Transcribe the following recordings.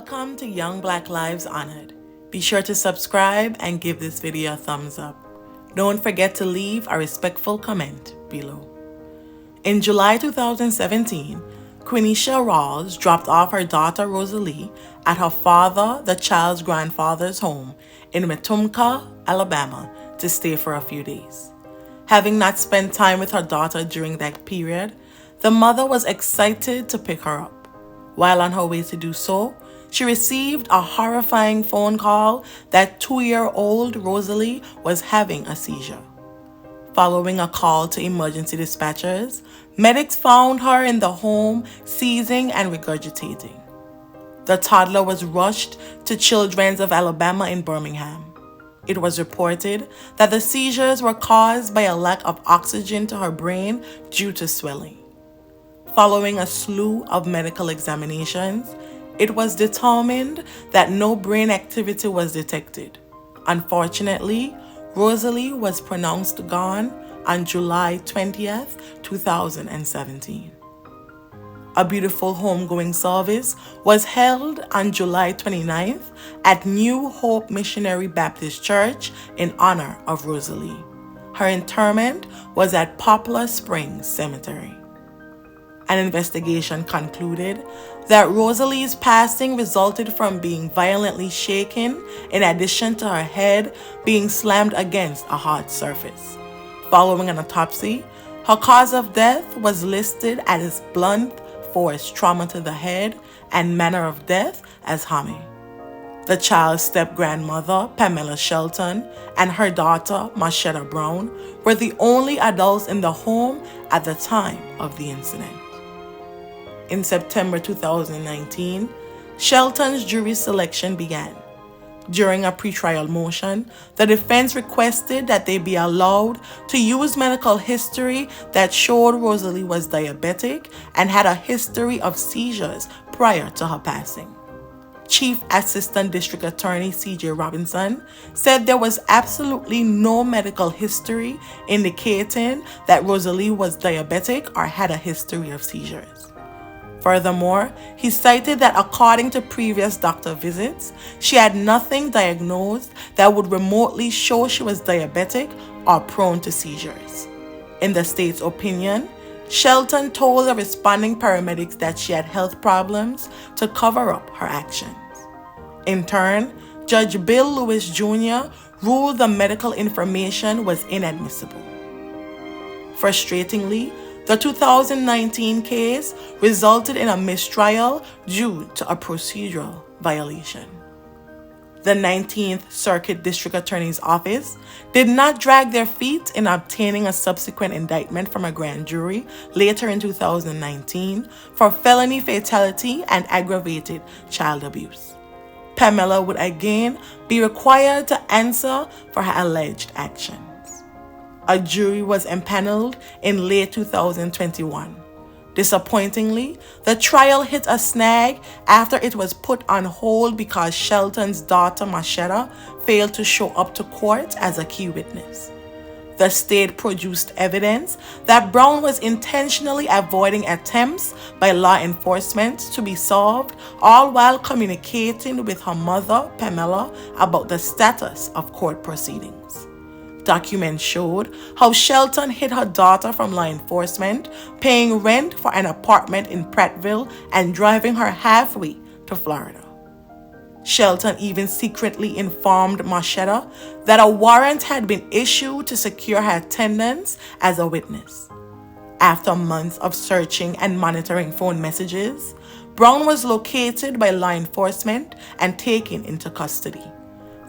Welcome to Young Black Lives Honored. Be sure to subscribe and give this video a thumbs up. Don't forget to leave a respectful comment below. In July 2017, Quneshia Rawls dropped off her daughter Rosalie at her father, the child's grandfather's home in Wetumpka, Alabama, to stay for a few days. Having not spent time with her daughter during that period, the mother was excited to pick her up. While on her way to do so, she received a horrifying phone call that 2-year-old Rosalie was having a seizure. Following a call to emergency dispatchers, medics found her in the home seizing and regurgitating. The toddler was rushed to Children's of Alabama in Birmingham. It was reported that the seizures were caused by a lack of oxygen to her brain due to swelling. Following a slew of medical examinations, it was determined that no brain activity was detected. Unfortunately, Rosalie was pronounced gone on July 20th, 2017. A beautiful homegoing service was held on July 29th at New Hope Missionary Baptist Church in honor of Rosalie. Her interment was at Poplar Springs Cemetery. An investigation concluded that Rosalie's passing resulted from being violently shaken in addition to her head being slammed against a hard surface. Following an autopsy, her cause of death was listed as blunt force trauma to the head and manner of death as homicide. The child's step-grandmother, Pamela Shelton, and her daughter, Marshetta Brown, were the only adults in the home at the time of the incident. In September 2019, Shelton's jury selection began. During a pretrial motion, the defense requested that they be allowed to use medical history that showed Rosalie was diabetic and had a history of seizures prior to her passing. Chief Assistant District Attorney C.J. Robinson said there was absolutely no medical history indicating that Rosalie was diabetic or had a history of seizures. Furthermore, he cited that according to previous doctor visits, she had nothing diagnosed that would remotely show she was diabetic or prone to seizures. In the state's opinion, Shelton told the responding paramedics that she had health problems to cover up her actions. In turn, Judge Bill Lewis Jr. ruled the medical information was inadmissible. Frustratingly, the 2019 case resulted in a mistrial due to a procedural violation. The 19th Circuit District Attorney's Office did not drag their feet in obtaining a subsequent indictment from a grand jury later in 2019 for felony fatality and aggravated child abuse. Pamela would again be required to answer for her alleged actions. A jury was empaneled in late 2021. Disappointingly, the trial hit a snag after it was put on hold because Shelton's daughter Marshetta failed to show up to court as a key witness. The state produced evidence that Brown was intentionally avoiding attempts by law enforcement to be solved, all while communicating with her mother, Pamela, about the status of court proceedings. Documents showed how Shelton hid her daughter from law enforcement, paying rent for an apartment in Prattville and driving her halfway to Florida. Shelton even secretly informed Marshetta that a warrant had been issued to secure her attendance as a witness. After months of searching and monitoring phone messages, Brown was located by law enforcement and taken into custody.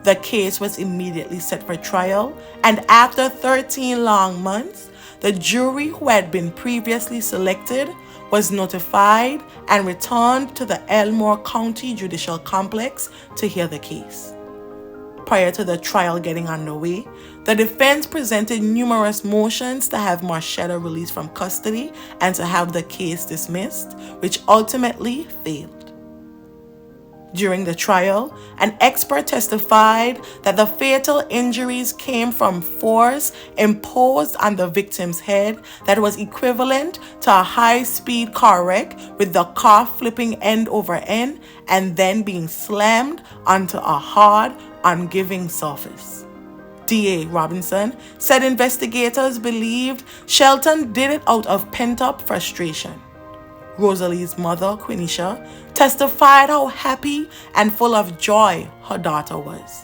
The case was immediately set for trial, and after 13 long months, the jury who had been previously selected was notified and returned to the Elmore County Judicial Complex to hear the case. Prior to the trial getting underway, the defense presented numerous motions to have Marshetta released from custody and to have the case dismissed, which ultimately failed. During the trial, an expert testified that the fatal injuries came from force imposed on the victim's head that was equivalent to a high-speed car wreck, with the car flipping end over end and then being slammed onto a hard, ungiving surface. D.A. Robinson said investigators believed Shelton did it out of pent-up frustration. Rosalie's mother, Quneshia, testified how happy and full of joy her daughter was.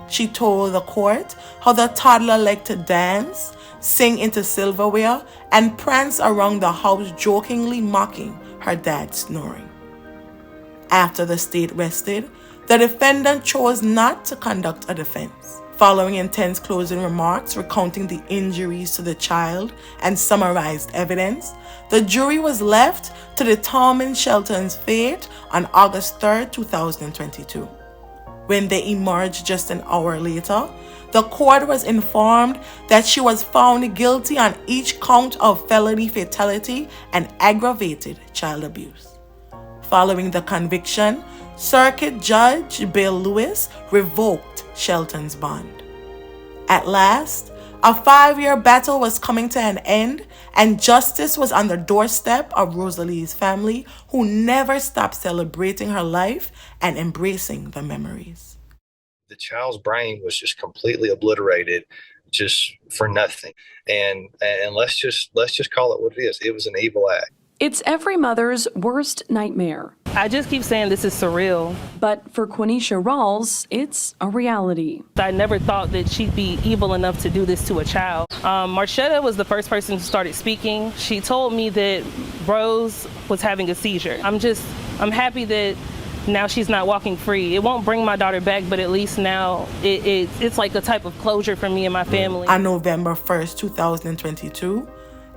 She told the court how the toddler liked to dance, sing into silverware, and prance around the house, jokingly mocking her dad's snoring. After the state rested, the defendant chose not to conduct a defense. Following intense closing remarks recounting the injuries to the child and summarized evidence, the jury was left to determine Shelton's fate on August 3, 2022. When they emerged just an hour later, the court was informed that she was found guilty on each count of felony fatality and aggravated child abuse. Following the conviction, Circuit Judge Bill Lewis revoked Shelton's bond. At last, a 5-year battle was coming to an end, and justice was on the doorstep of Rosalie's family, who never stopped celebrating her life and embracing the memories. The child's brain was just completely obliterated, just for nothing. And let's just call it what it is. It was an evil act. It's every mother's worst nightmare. I just keep saying this is surreal. But for Quneshia Rawls, it's a reality. I never thought that she'd be evil enough to do this to a child. Marchetta was the first person who started speaking. She told me that Rose was having a seizure. I'm happy that now she's not walking free. It won't bring my daughter back, but at least now it's like a type of closure for me and my family. On November 1st, 2022,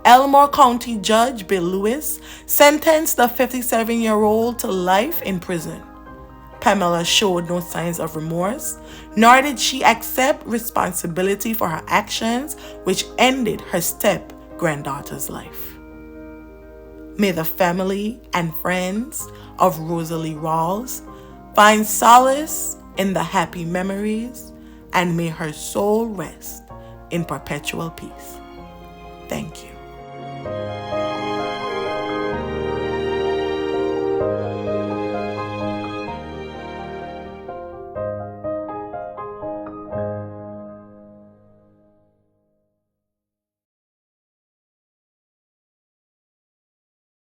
Elmore County Judge Bill Lewis sentenced the 57-year-old to life in prison. Pamela showed no signs of remorse, nor did she accept responsibility for her actions, which ended her step-granddaughter's life. May the family and friends of Rosalie Rawls find solace in the happy memories, and may her soul rest in perpetual peace. Thank you.